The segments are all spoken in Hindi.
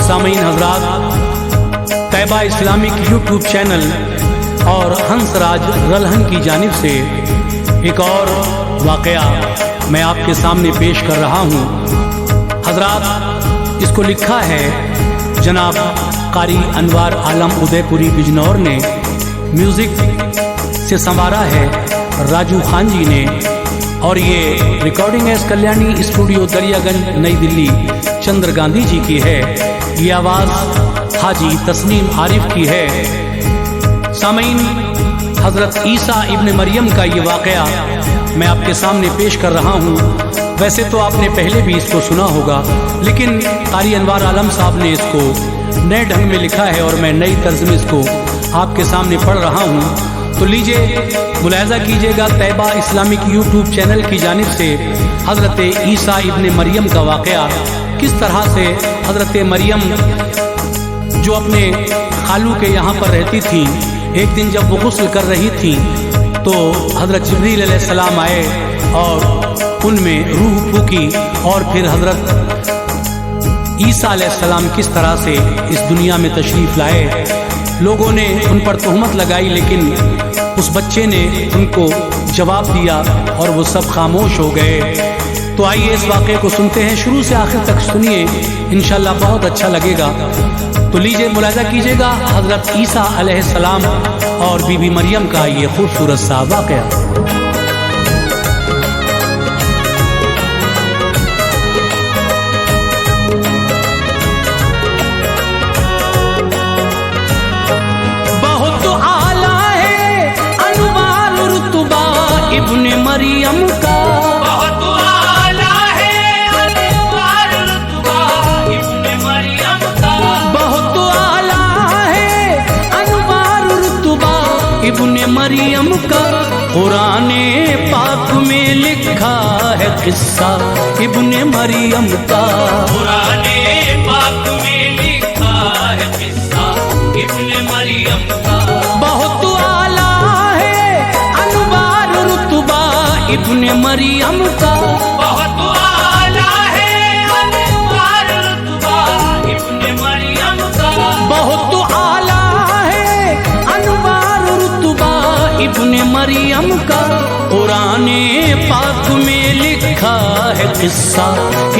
सामीन हजरात, तैबा इस्लामिक यूट्यूब चैनल और हंसराज रलहन की जानिब से एक और वाक़या मैं आपके सामने पेश कर रहा हूँ। हजरात, इसको लिखा है जनाब कारी अनवार आलम उदयपुरी बिजनौर ने, म्यूज़िक से संवारा है राजू खान जी ने, और ये recording S Kalyani studio Daryaganj नई दिल्ली चंद्र गांधी जी की है। ये आवाज़ हाजी तस्नीम आरिफ की है। सामीन, हज़रत ईसा इब्न मरियम का ये वाक़या मैं आपके सामने पेश कर रहा हूँ। वैसे तो आपने पहले भी इसको सुना होगा, लेकिन कारी अनवार आलम साहब ने इसको नए ढंग में लिखा है और मैं नई तर्ज में इसको आपके सामने पढ़ रहा हूँ। तो लीजिए, मुलाहिज़ा कीजिएगा तैबा इस्लामिक यूट्यूब चैनल की जानिब से हज़रत ईसा इब्न मरियम का वाक़या, किस तरह से हज़रत मरियम जो अपने खालू के यहाँ पर रहती थी, एक दिन जब वो गुस्ल कर रही थी तो हज़रत जिब्रील अलैहिस्सलाम आए और उनमें रूह फूकी, और फिर हज़रत ईसा अलैहिस्सलाम किस तरह से इस दुनिया में तशरीफ़ लाए। लोगों ने उन पर तोहमत लगाई, लेकिन उस बच्चे ने उनको जवाब दिया और वो सब खामोश हो गए। तो आइए इस वाक़े को सुनते हैं, शुरू से आखिर तक सुनिए, इंशाल्लाह बहुत अच्छा लगेगा। तो लीजिए, मुलाहिज़ा कीजिएगा हज़रत ईसा अलैहिस्सलाम और बीबी मरियम का ये खूबसूरत सा वाक़या। इब्ने मरियम का बहुत आला है अनवार रुतबा, इब्ने मरियम का बहुत आला है अनवार रुतबा, इब्ने मरियम का। कुराने पाक में लिखा है किस्सा इब्ने मरियम का, कुराने पाक में लिखा है किस्सा इब्ने मरियम का। बहुत आला इब्ने मरियम का, बहुत आला है अनवार रुतबा, इब्ने मरियम का। बहुत आला है अनवार रुतबा, इब्ने मरियम का। कुराने पाक में लिखा है किस्सा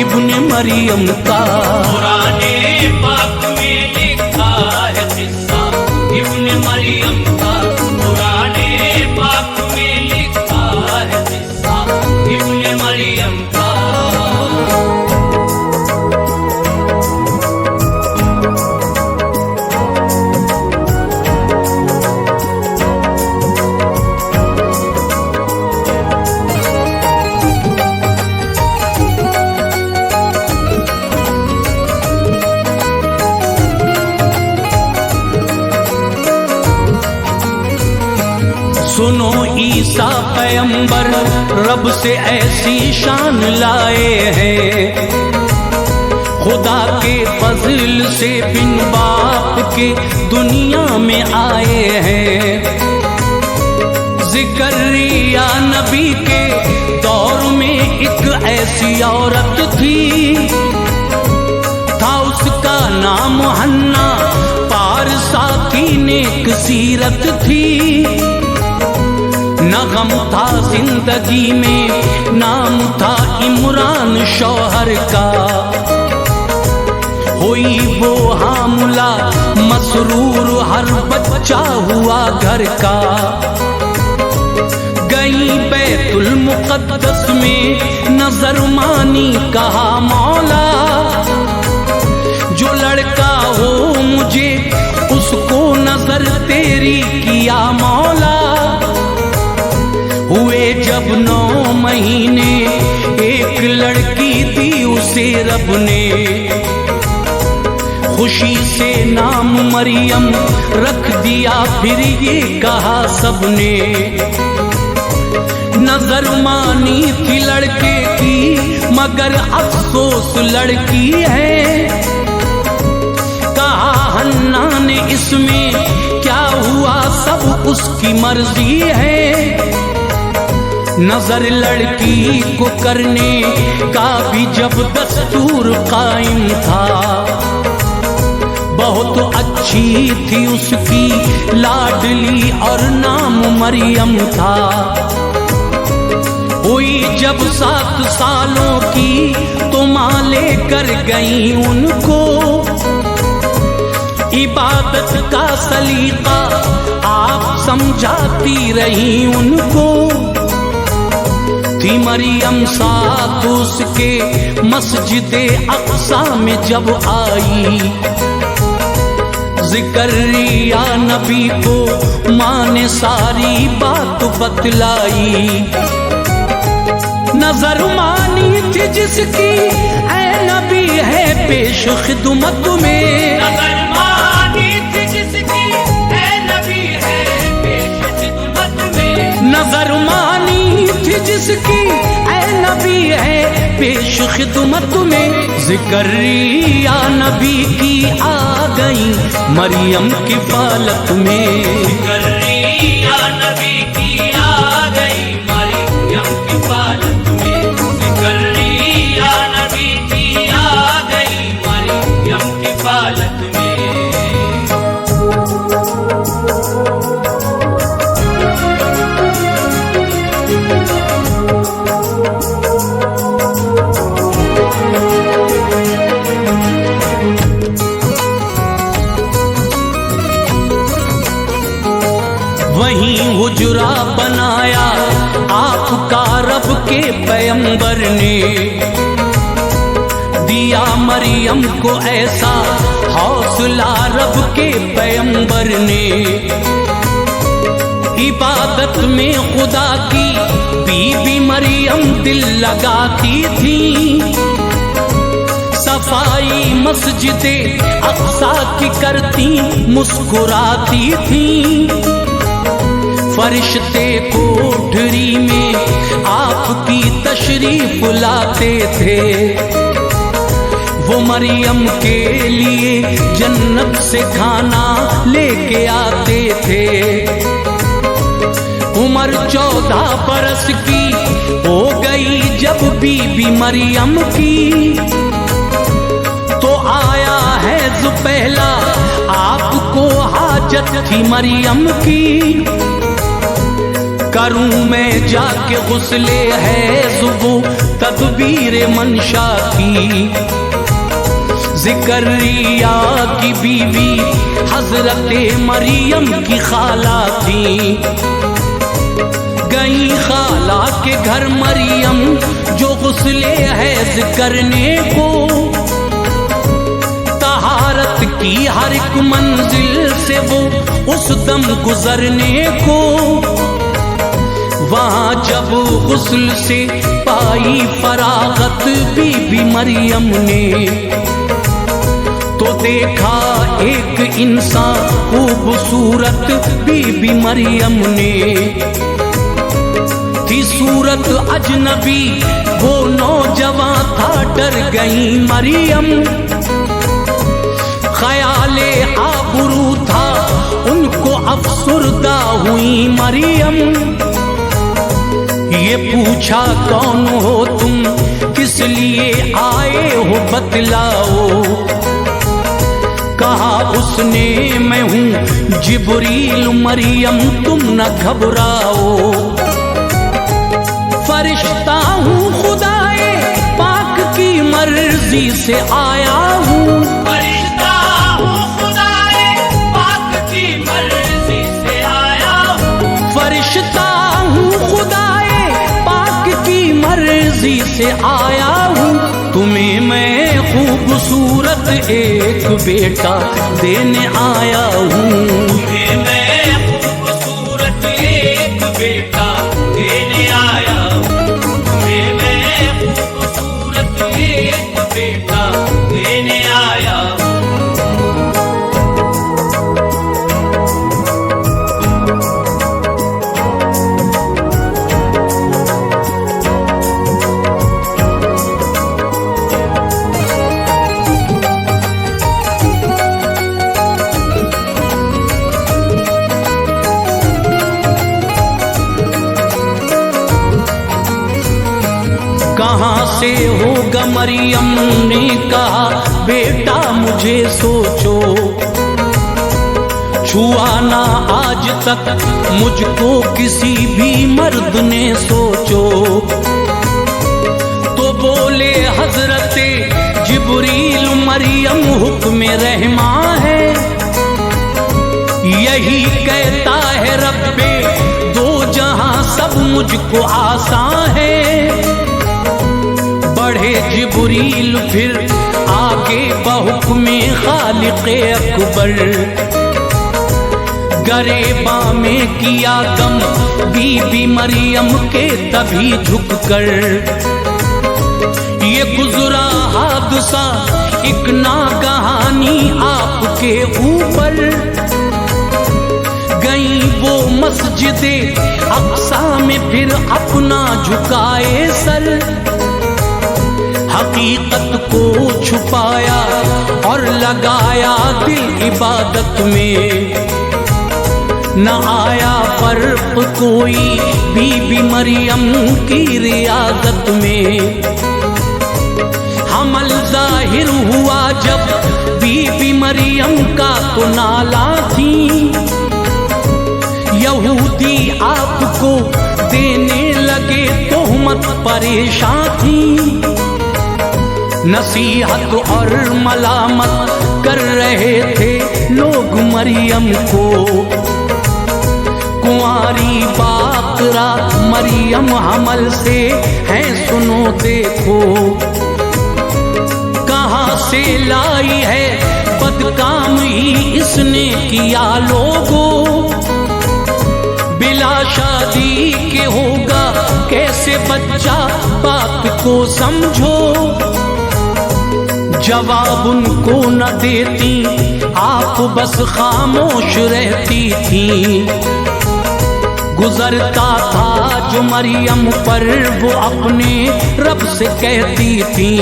इब्ने मरियम का, कुराने पाक में लिखा है किस्सा इब्ने मरियम का। कुराने पाक में लिखा है इब्ने मरियम का। सुनो ईसा पैगंबर रब से ऐसी शान लाए हैं, खुदा के फजल से बिन बाप के दुनिया में आए हैं। ज़िकरिया नबी के दौर में एक ऐसी औरत थी, था उसका नाम हन्ना, पारसा की नेक सीरत थी। न गम था जिंदगी में, नाम था इमरान शौहर का। हुई वो हामुला मसरूर, हर बच्चा हुआ घर का। गई बैतुल मुक़द्दस में नजर मानी, कहा मौला जो लड़का हो मुझे उसको नजर तेरी किया मौला। हुए जब 9 महीने एक लड़की दी उसे रब ने, खुशी से नाम मरियम रख दिया, फिर ये कहा सबने। नजर मानी थी लड़के की मगर अफसोस लड़की है, कहा हन्ना ने इसमें क्या हुआ सब उसकी मर्जी है। नजर लड़की को करने का भी जब दस्तूर कायम था, बहुत अच्छी थी उसकी लाडली और नाम मरियम था। हुई जब 7 सालों की तो माँ लेकर गई उनको। इबादत का सलीका आप समझाती रही उनको। थी मरियम साथ उसके मस्जिदे अक्सा में जब आई। ज़िकरिया नबी को माँ ने सारी बात बतलाई। नजर मानी थी जिसकी ऐ नबी है पेश खिदमत में। नजर मानी थी जिसकी ऐ नबी है पेश खिदमत में। नजर मानी थी जिसकी ऐ नबी है पेश खिदमत में। ज़िकरिया नबी की आ गई मरियम की फालत में। ज़िकरिया नबी की आ गई मरियम की फालत में। ज़िकरिया नबी की आ गई मरियम की फालत में। वहीं हुजरा बनाया आपका रब के पैगंबर ने। दिया मरियम को ऐसा हौसला रब के पैगंबर ने। इबादत में खुदा की बीबी मरियम दिल लगाती थी। सफाई मस्जिदे अक्सा की करती मुस्कुराती थी। फरिश्ते कोठरी में आपकी तशरीफ लाते थे। वो मरियम के लिए जन्नत से खाना लेके आते थे। उम्र 14 बरस की हो गई जब बीबी मरियम की। तो आया है जो पहला आपको हाजत थी मरियम की। करूं मैं जाके गुस्ले है जुबू तदबीर मंशा की। ज़िकरिया की बीवी हजरत मरियम की खाला थी। गई खाला के घर मरियम जो गुस्ले हैज करने को। तहारत की हर एक मंजिल से वो उस दम गुजरने को। वहाँ जब गुस्ल से पाई फरागत बीबी मरियम ने। तो देखा एक इंसान खूबसूरत बीबी मरियम ने। थी सूरत अजनबी वो नौजवान था डर गई मरियम। ख्याले आबरू था उनको अफसुर्दा हुई मरियम। ये पूछा कौन हो तुम किस लिए आए हो बतलाओ। कहा उसने मैं हूँ जिब्रील मरियम तुम न घबराओ। फरिश्ता हूँ खुदाए पाक की मर्जी से आया हूँ। फरिश्ता हूँ खुदाए पाक की मर्जी से आया हूँ। फरिश्ता हूँ खुदाए पाक की मर्जी से आया हूँ। तुम्हें मैं खूबसूरत एक बेटा देने आया हूँ। तुम्हें मैं खूबसूरत एक बेटा देने आया हूँ। तुम्हें मैं खूबसूरत एक बेटा देने आया हूँ। कहाँ से हो मरियम ने कहा बेटा मुझे सोचो, छुआ ना आज तक मुझको किसी भी मर्द ने सोचो। तो बोले हजरते जिब्रील मरियम हुक्म रहमा है, यही कहता है रब्बे दो जहां सब मुझको आसान है। बढ़े जिब्रील फिर आगे बहुक्मे खालिक़े अकबर, गरेबा में किया दम बीबी मरियम के तभी झुककर। ये गुजरा हादसा एक नागहानी आपके ऊपर, गई वो मस्जिदे अक्सा में फिर अपना झुकाए सर। हकीकत को छुपाया और लगाया दिल इबादत में, न आया फर्क कोई बीबी मरियम की रियादत में। हमल जाहिर हुआ जब बीबी मरियम का तो नाला थी, यहूदी आपको देने लगे तोहमत परेशान थी। नसीहत और मलामत कर रहे थे लोग मरियम को, कुंवारी बाकरा मरियम हमल से है सुनो देखो। कहाँ से लाई है बदकाम ही इसने किया लोगों, बिला शादी के होगा कैसे बच्चा बात को समझो। जवाब उनको न देती आप बस खामोश रहती थी। गुजरता था जो मरियम पर वो अपने रब से कहती थी।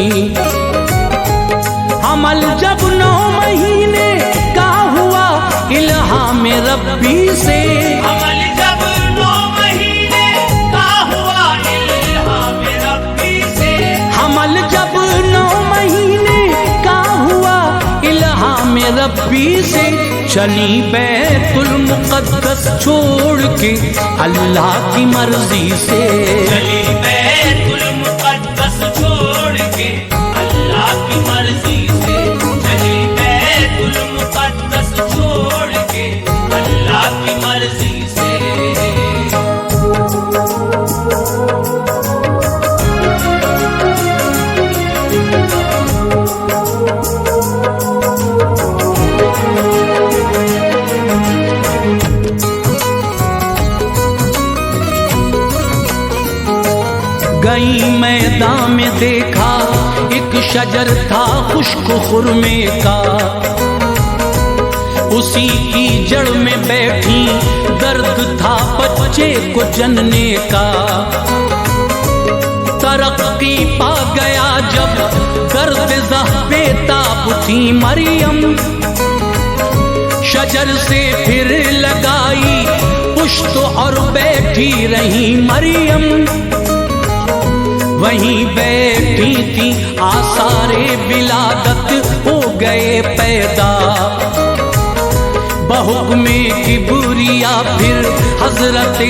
हमल जब 9 महीने का हुआ इल्हाम रब्बी से, हमल जब 9 महीने का हुआ इल्हाम रब्बी से, हमल जब 9 महीने का हुआ इल्हाम रब्बी से, चली बैतुल मुक़द्दस छोड़ के अल्लाह की मर्जी से। चली बैतुल मुक़द्दस छोड़ के अल्लाह की मर्जी से, चली बैतुल मुक़द्दस छोड़ के अल्लाह की मर्जी से। गई मैदान में देखा एक शजर था खुश्क खुरमे का, उसी की जड़ में बैठी दर्द था बच्चे को जनने का। तरक्की पा गया जब दर्द ज़हबे ताब थी मरियम, शजर से फिर लगाई पुश्त और बैठी रही मरियम। वहीं बैठी थी आसारे विलादत हो गए पैदा, बहुक्मे किबरिया फिर हजरते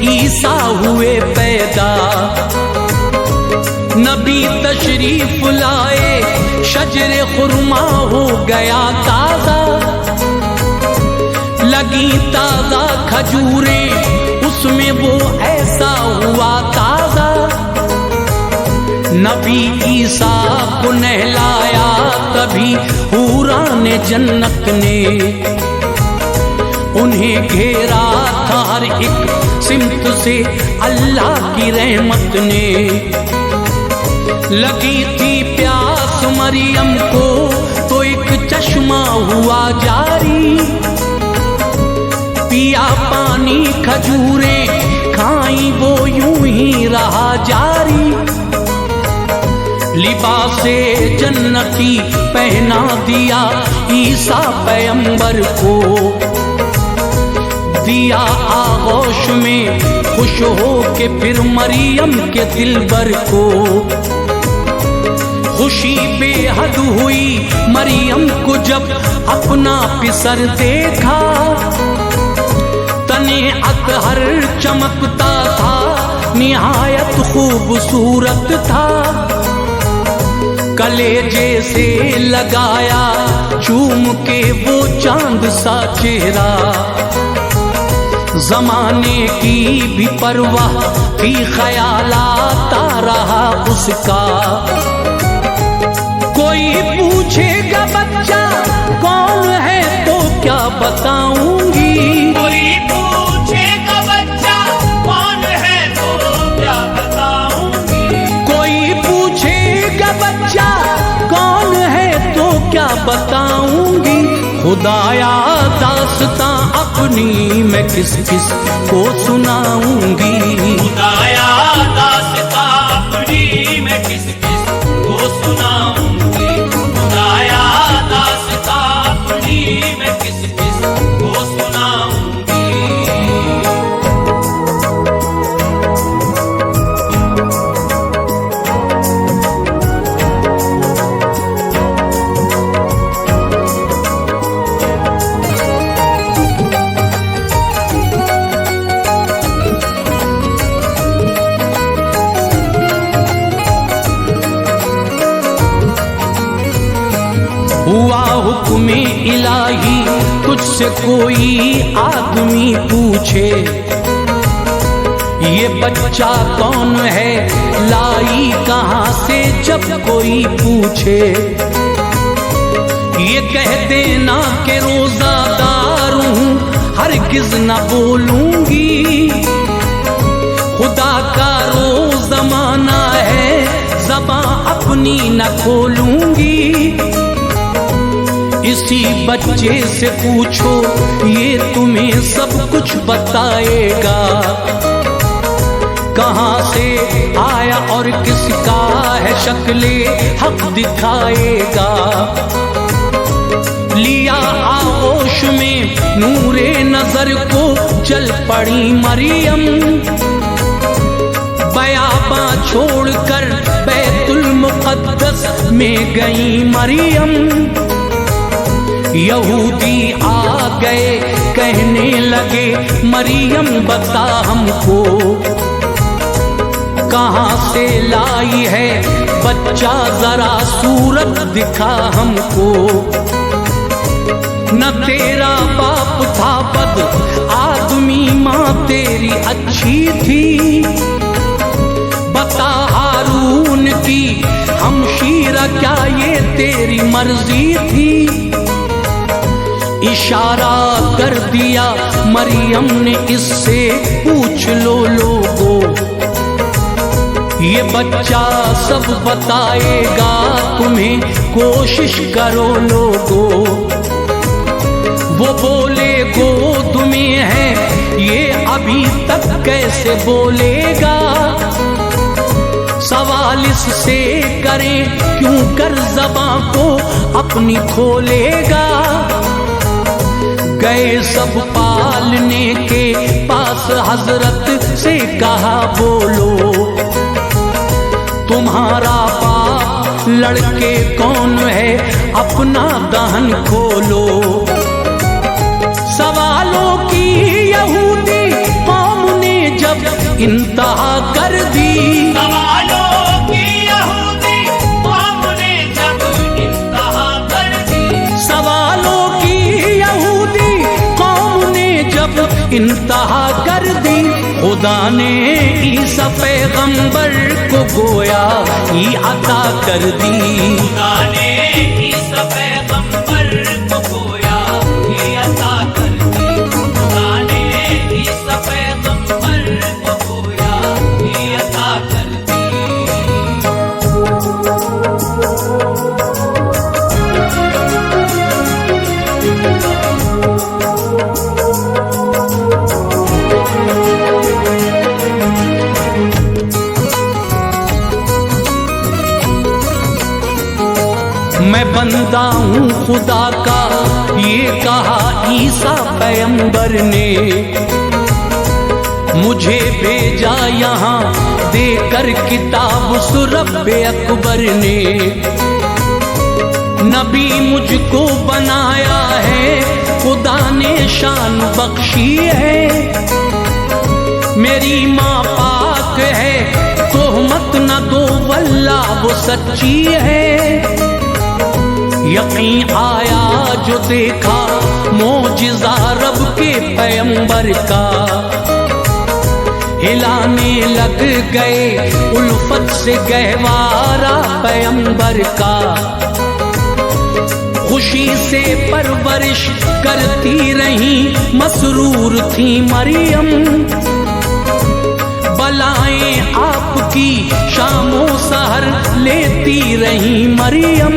ईसा हुए पैदा। नबी तशरीफ लाए शजरे खुरमा हो गया ताजा, लगी ताजा खजूरें उसमें वो ऐसा हुआ ताजा। नबी ईसा को नहलाया तभी हूराने जन्नत ने, उन्हें घेरा था हर एक सिमत से अल्लाह की रहमत ने। लगी थी प्यास मरियम को तो एक चश्मा हुआ जारी, पिया पानी खजूरें खाई वो यूं ही रहा जारी। लिबासे जन्नती पहना दिया ईसा पैगंबर को, दिया आगोश में खुश हो के फिर मरियम के दिलबर को। खुशी बेहद हुई मरियम को जब अपना पिसर देखा। तने अतहर चमकता था, निहायत खूबसूरत था। कलेजे से लगाया चूम के वो चांद सा चेहरा। जमाने की भी परवाह भी ख्याल आता रहा उसका। कोई पूछेगा बच्चा कौन है तो क्या बताऊंगी। कोई पूछेगा बच्चा कौन है तो क्या बताऊंगी। कोई पूछेगा बच्चा कौन है तो क्या बताऊंगी। खुदाया दास्तां अपनी मैं किस किस को सुनाऊंगी। खुदाया दास्तां अपनी मैं किस किस को सुनाऊंगी। खुदाया दास्तां अपनी मैं किस किस को सुनाऊंगी। हुआ हुक्म इलाही तुझसे कोई आदमी पूछे, ये बच्चा कौन है लाई कहाँ से जब कोई पूछे। ये कह देना के रोजादार हूँ हरगिज न बोलूंगी। खुदा का रोज जमाना है ज़बां अपनी न खोलूंगी। इसी बच्चे से पूछो ये तुम्हें सब कुछ बताएगा। कहाँ से आया और किसका है शक्ले हक दिखाएगा। लिया आगोश में नूरे नजर को चल पड़ी मरियम। बयाबा छोड़कर बैतुल मुक़द्दस में गई मरियम। यहूदी आ गए कहने लगे मरियम बता हमको, कहाँ से लाई है बच्चा जरा सूरत दिखा हमको। न तेरा बाप था बद आदमी माँ तेरी अच्छी थी। बता हारून की हमशीरा क्या ये तेरी मर्जी थी। इशारा कर दिया मरियम ने इससे पूछ लो लोगो। ये बच्चा सब बताएगा तुम्हें कोशिश करो लोगो। वो बोले गोद में है ये अभी तक कैसे बोलेगा। सवाल इससे करें क्यों कर ज़बां को अपनी खोलेगा। गए सब पालने के पास हजरत से कहा बोलो, तुम्हारा बाप लड़के कौन है अपना दहन खोलो। सवालों की यहूदी कौम ने जब इंतहा कर दी। सवालों की यहूदी कौम ने जब इंतहा कर दी। सवालों की यहूदी कौम ने जब इंतहा कर दी। खुदा ने ईसा पैगंबर को गोया ही अता कर दी। खुदा ने ईसा पैगंबर को गोया ही अता कर दी। खुदा ने ईसा पैगंबर को गोया ही अता कर दी। मैं बंदा हूँ खुदा का ये कहा ईसा पैगंबर ने। मुझे भेजा यहाँ देकर किताब सुरब्बे अकबर ने। नबी मुझको बनाया है, खुदा ने शान बख्शी है। मेरी माँ पाक है, तोहमत न दो वल्लाह वो सच्ची है। यकीन आया जो देखा मोजिज़ा रब के पैगंबर का। हिलाने लग गए उल्फत से गहवारा पैगंबर का। खुशी से परवरिश करती रही मसरूर थी मरियम। बलाएं आपकी शामों सहर लेती रही मरियम।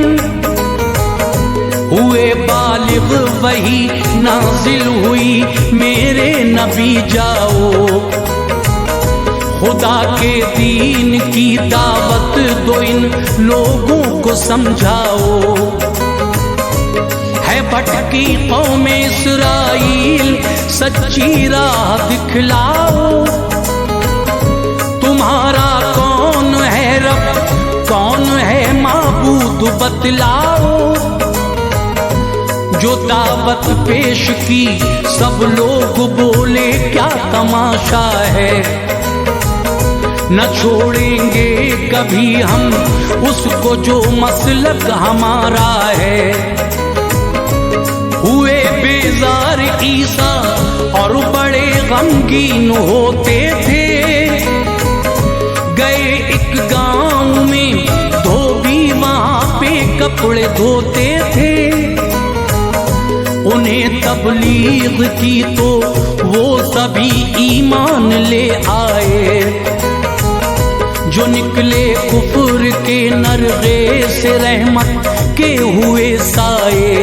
हुए बालिग वही नाजिल हुई मेरे नबी जाओ। खुदा के दीन की दावत दो इन लोगों को समझाओ। है भटकी कौम इस्राइल सच्ची राह दिखलाओ। तुम्हारा कौन है रब, कौन है माबूद बतलाओ। जो दावत पेश की सब लोग बोले क्या तमाशा है। न छोड़ेंगे कभी हम उसको जो मसलक हमारा है। हुए बेजार ईसा और बड़े गमगीन होते थे। गए एक गांव में धोबी वहां पे कपड़े धोते थे। उन्हें तबलीग की तो वो सभी ईमान ले आए। जो निकले कुफर के नरगे से रहमत के हुए साए।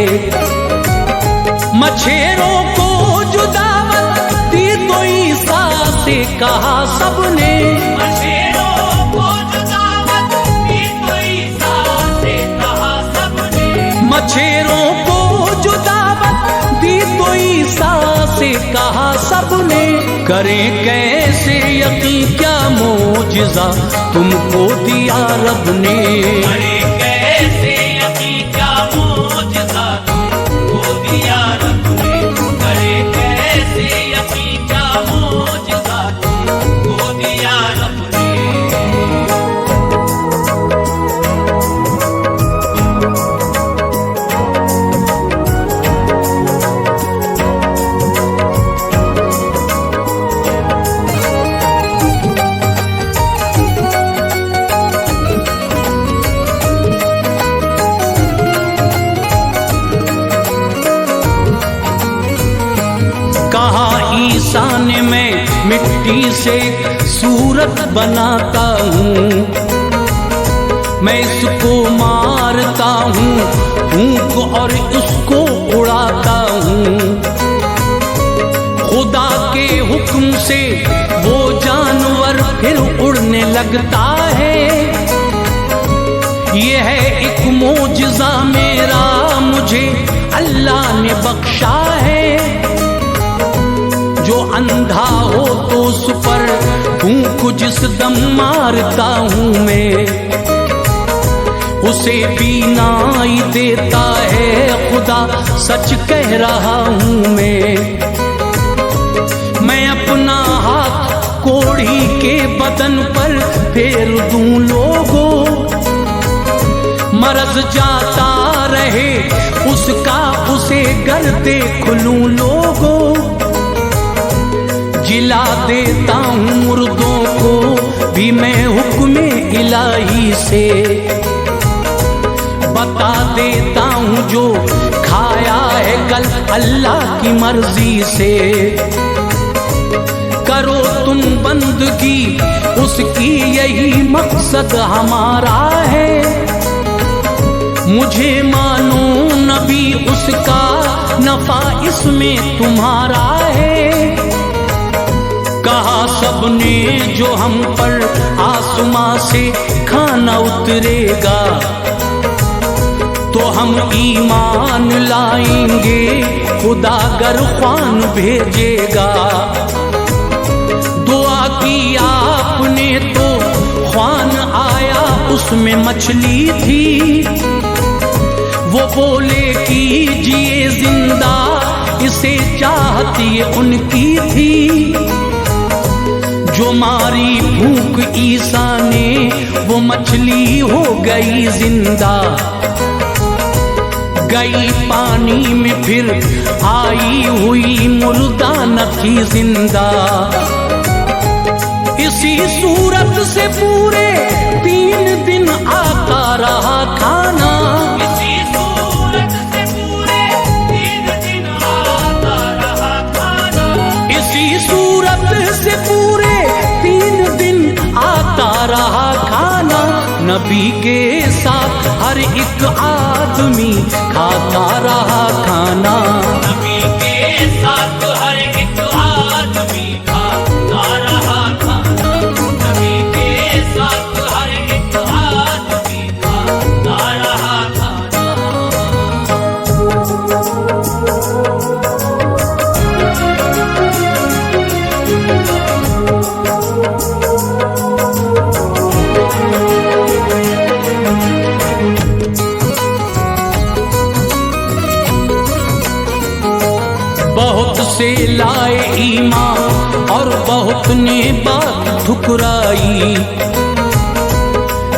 मछेरों को जो दावत दी तो ईसा से कहा सबने। मछेरों को जो दावत दी तो ईसा से कहा सबने। मछेरों को जो दावत दी तो ईसा से कहा सबने। करें कैसे यकीन क्या मोजिज़ा तुमको दिया रब ने। करें कैसे यकीन क्या मोजिज़ा तुमको दिया रब ने। करें कैसे यकीन क्या मोजिज़ा तुमको दिया रब ने। ईसा ने मैं मिट्टी से सूरत बनाता हूँ। मैं इसको मारता हूँ फूंक और इसको उड़ाता हूँ। खुदा के हुक्म से वो जानवर फिर उड़ने लगता है। ये है एक मोजिज़ा मेरा मुझे अल्लाह ने बख्शा है। जो अंधा हो तो उस पर फूंक जिस दम मारता हूँ मैं। उसे बीनाई देता है खुदा सच कह रहा हूँ मैं अपना हाथ कोढ़ी के बदन पर फेर दूं लोगों। मरज जाता रहे उसका उसे गर्दे खुलूं लोगों। जिला देता हूँ मुर्दों को भी मैं हुक्म इलाही से। बता देता हूँ जो खाया है कल अल्लाह की मर्जी से। करो तुम बंदगी उसकी यही मकसद हमारा है। मुझे मानो नबी उसका नफा इसमें तुम्हारा है। कहा सबने जो हम पर आसमां से खाना उतरेगा तो हम ईमान लाएंगे खुदा गर ख्वान भेजेगा। में मछली थी। वो बोले कीजिए जिंदा, इसे चाहत ये उनकी थी। जो मारी भूख ईसा ने, वो मछली हो गई जिंदा। गई पानी में फिर आई हुई, मुर्दा न थी जिंदा। इसी सूरत से पूरे 3 दिन आता रहा खाना। इसी सूरत से पूरे 3 दिन आता रहा खाना। इसी सूरत से पूरे 3 दिन आता रहा खाना। नबी के साथ हर एक आदमी खाता रहा खाना। नबी के साथ हर एक आदमी खाता रहा खाना। नबी के साथ हर एक आदमी खाता रहा खाना। बहुत से लाए ईमान और बहुत ने बात ठुकराई।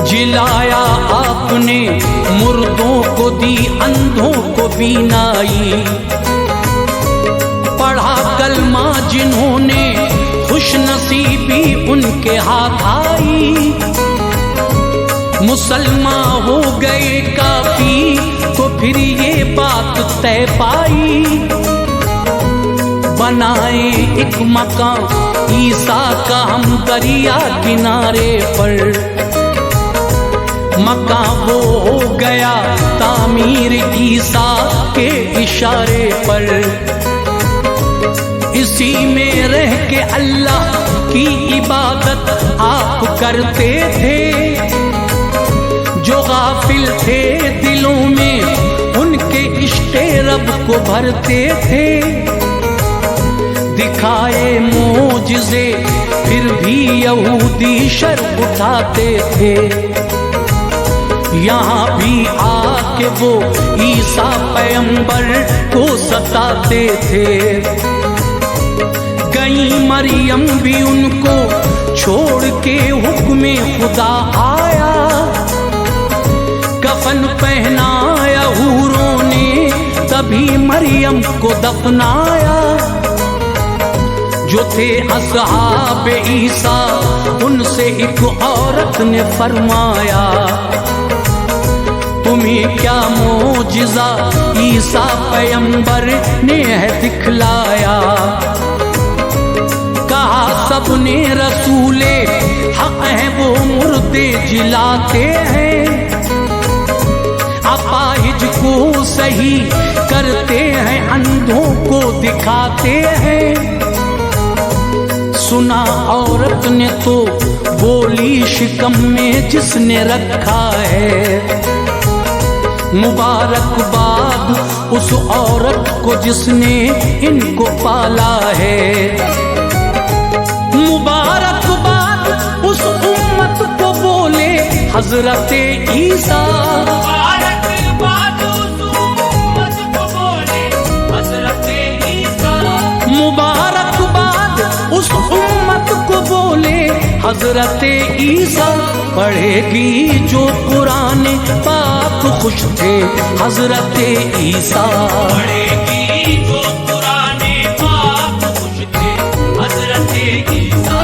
जिलाया आपने मुर्दों को दी, अंधों को बीनाई। पढ़ा कलमा जिन्होंने, खुश नसीबी उनके हाथ आई। मुसलमान हो गए काफी, तो फिर ये बात तय पाई। बनाए एक मकान ईसा का हम दरिया किनारे पर। मकान वो हो गया तामीर ईसा के इशारे पर। इसी में रह के अल्लाह की इबादत आप करते थे। जो गाफिल थे दिलों में, उनके इश्क़े रब को भरते थे। दिखाए मोजिज़े फिर भी यहूदी शर उठाते थे। यहाँ भी आके वो ईसा पैगंबर को सताते थे। गई मरियम भी उनको छोड़ के, हुक्मे खुदा आया। कफन पहनाया हूरों ने, तभी मरियम को दफनाया। जो थे असहाब ईसा, उनसे एक औरत ने फरमाया, तुम्हें क्या मोजिज़ा ईसा पैगंबर ने है दिखलाया। कहा सबने रसूले हक हैं, वो मुर्दे जिलाते हैं। अपाहिज को सही करते हैं, अंधों को दिखाते हैं। सुना औरत ने तो बोली, शिकम में जिसने रखा है। मुबारकबाद उस औरत को जिसने इनको पाला है। मुबारकबाद उस उम्मत को बोले हजरत ईसा। मुबारकबाद उस उम्मत को बोले हजरत ईसा। मुबारकबाद उस उम्मत को बोले हजरत ईसा। पढ़ेगी जो कुरान पाक, खुश थे हजरत ईसा। पढ़ेगी जो कुरान पाक, खुश थे हजरत ईसा।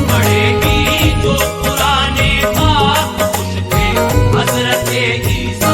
पढ़ेगी जो कुरान पाक, खुश थे हजरत ईसा।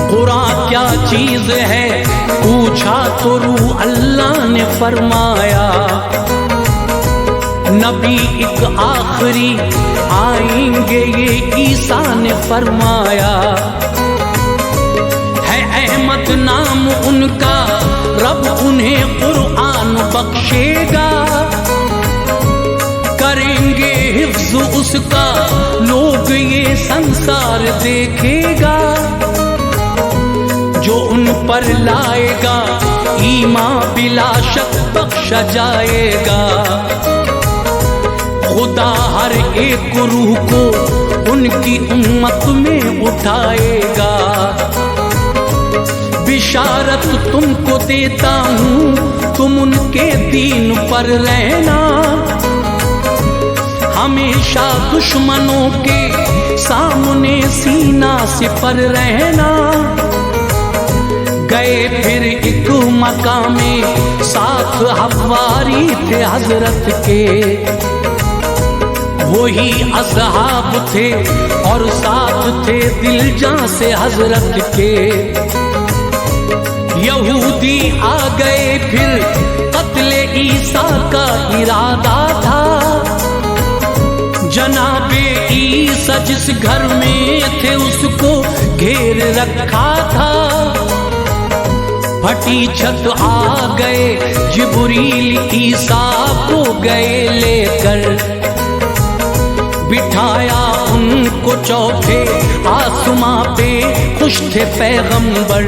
कुरान क्या चीज है पूछा तो रूह अल्लाह ने फरमाया। नबी एक आखिरी आएंगे ये ईसा ने फरमाया। है अहमद नाम उनका रब उन्हें कुरान बख्शेगा। करेंगे हिफ्ज़ उसका लोग ये संसार देखेगा। जो उन पर लाएगा ईमान बिला शक बख्शा जाएगा। खुदा हर एक रूह को उनकी उम्मत में उठाएगा। बिशारत तुमको देता हूँ तुम उनके दीन पर रहना। हमेशा दुश्मनों के सामने सीना सिपर रहना। गए फिर एक मकामे साथ हवारी थे हजरत के। वही असहाब थे और साथ थे दिल जान से हजरत के। यहूदी आ गए फिर कत्ले ईसा का इरादा था। जनाबे ईसा जिस घर में थे उसको घेर रखा था। फटी छत आ गए जिब्रील ईसा को गए लेकर। बिठाया उनको चौथे आसमां पे खुश थे पैगंबर।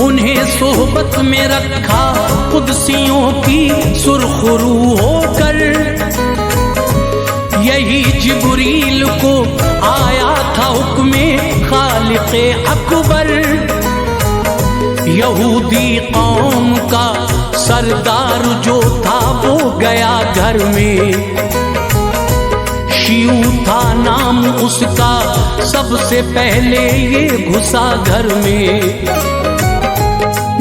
उन्हें सोहबत में रखा कुदसियों की सुरखरू होकर। यही जिब्रील को आया था हुक्मे खालिक़े अकबर। यहूदी कौम का सरदार जो था वो गया घर में। शियू था नाम उसका सबसे पहले ये घुसा घर में।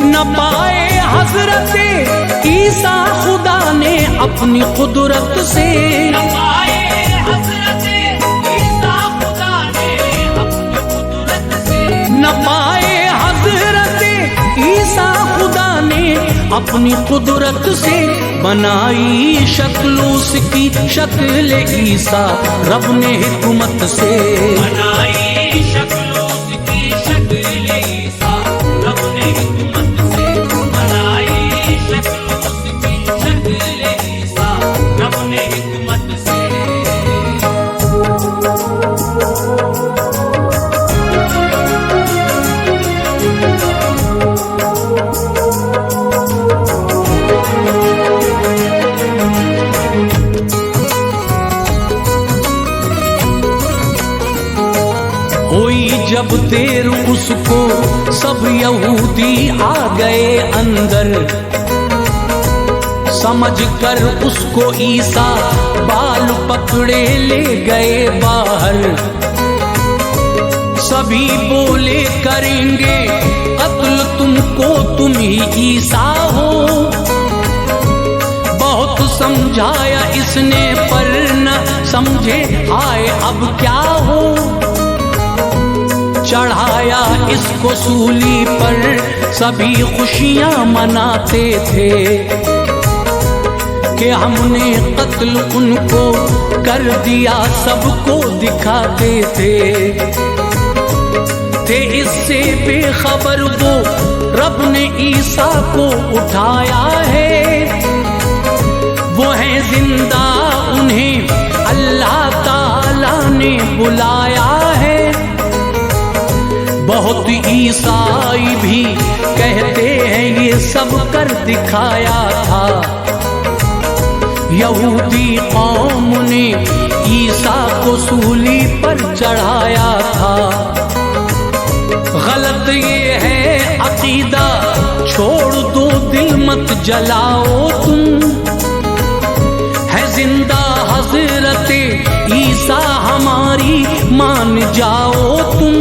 न पाए हजरत ईसा खुदा ने अपनी कुदरत से। न पाए हजरत ईसा खुदा ने अपनी कुदरत से। न पाए हजरत ईसा खुदा ने अपनी कुदरत से। बनाई शक्ल उसकी शक्ल ईसा रब ने हिकमत से। बनाई शक्ल उसकी शक्ल ईसा रब ने हिकमत से। बनाई शक्ल उसकी शक्ल ईसा रब ने हिकमत से। हुई जब देर उसको सब यहूदी आ गए अंदर। समझ कर उसको ईसा बाल पकड़े ले गए बाहर। सभी बोले करेंगे कत्ल तुमको तुम ही ईसा हो। बहुत समझाया इसने पर न समझे आए अब क्या हो। चढ़ाया इसको सूली पर सभी खुशियां मनाते थे कि हमने कत्ल उनको कर दिया सबको दिखाते थे इससे बेखबर वो रब ने ईसा को उठाया है। वो है जिंदा उन्हें अल्लाह ताला ने बुलाया है। बहुत ईसाई भी कहते हैं ये सब कर दिखाया था। यहूदी कौम ने ईसा को सूली पर चढ़ाया था। गलत ये है अकीदा छोड़ दो दिल मत जलाओ तुम। है जिंदा हजरत ईसा हमारी मान जाओ तुम।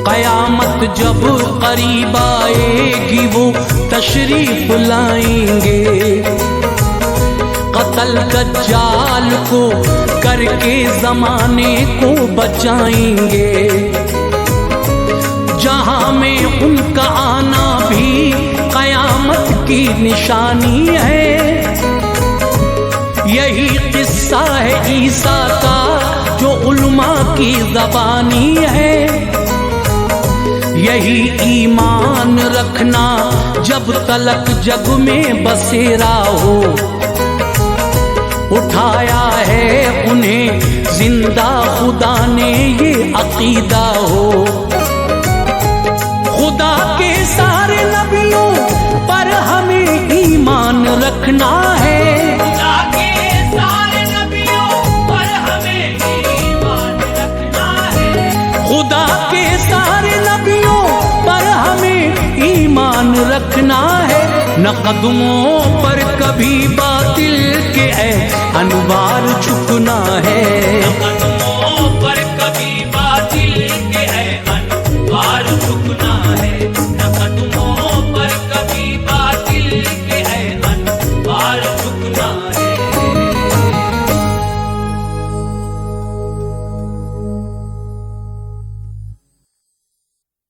कयामत जब करीब आएगी वो तशरीफ लाएंगे। कत्ल दज्जाल को करके जमाने को बचाएंगे। जहां में उनका आना भी कयामत की निशानी है। यही किस्सा है ईसा का जो उलमा की ज़बानी है। यही ईमान रखना जब तलक जग में बसेरा हो। उठाया है उन्हें जिंदा खुदा ने ये अकीदा हो। खुदा के सारे नबियों पर हमें ईमान रखना है। खुदा के सारे नबियों पर हमें ईमान रखना है। खुदा के सारे नबियों पर हमें ईमान रखना है। न कदमों पर कभी बातिल के अनवार झुकना है।